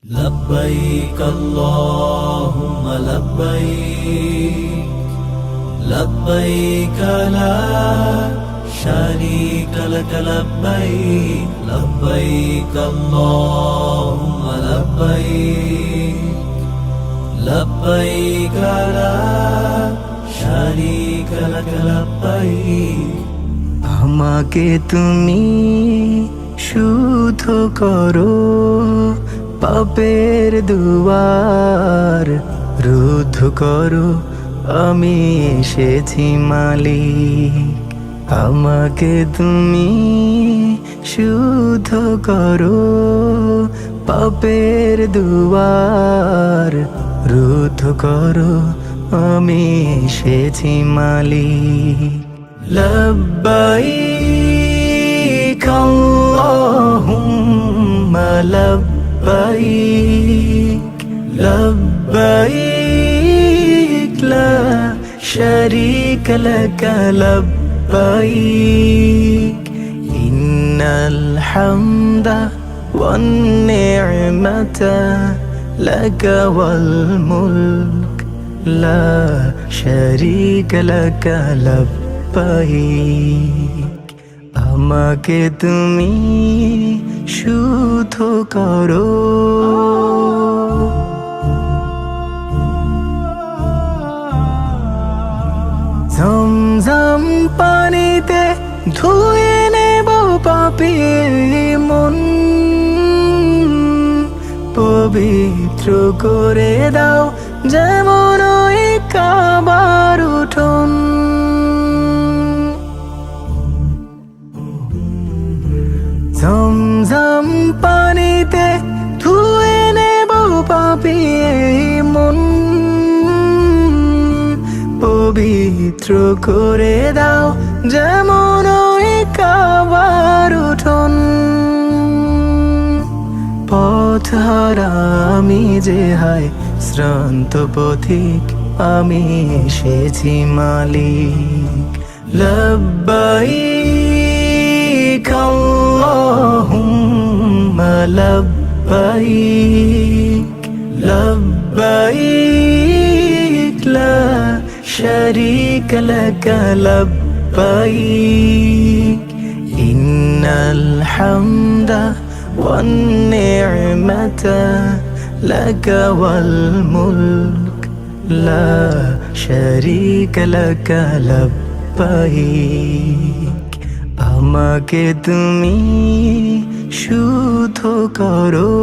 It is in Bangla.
لبيك اللهم لبيك لبيك لا شريك لك لبيك لبيك اللهم لبيك لبيك لا شريك لك لبيك আমাকে তুমি শুদ্ধ করো, পাপের দুয়ার রুদ্ধ করো, আমি এসেছি মালিক। আমাকে তুমি শুদ্ধ করো, পাপের দুয়ার রুদ্ধ করো, আমি এসেছি মালিক। لبيك اللهم لبيك لبيك لا شريك لك لبيك إن الحمد والنعمة لك والملك لا شريك لك لبيك। আমাকে তুমি শুদ্ধ করো। ঝমঝম পানিতে ধুয়ে নেব পাপী মন, পবিত্র করে দাও যেমন ওই কাবার উঠোন। ঝমঝম পানিতে ধুয়ে নেব পাপী মন, পবিত্র করে দাও যেমন ওই কাবার উঠোন। পথ হারা আমি যে হায় শ্রান্ত পথিক, আমি এসেছি মালিক। লব্বাইক اللهم لبيك لبيك لا شريك لك لبيك إن الحمد والنعمة لك والملك لا شريك لك لبيك। আমাকে তুমি শুদ্ধ করো।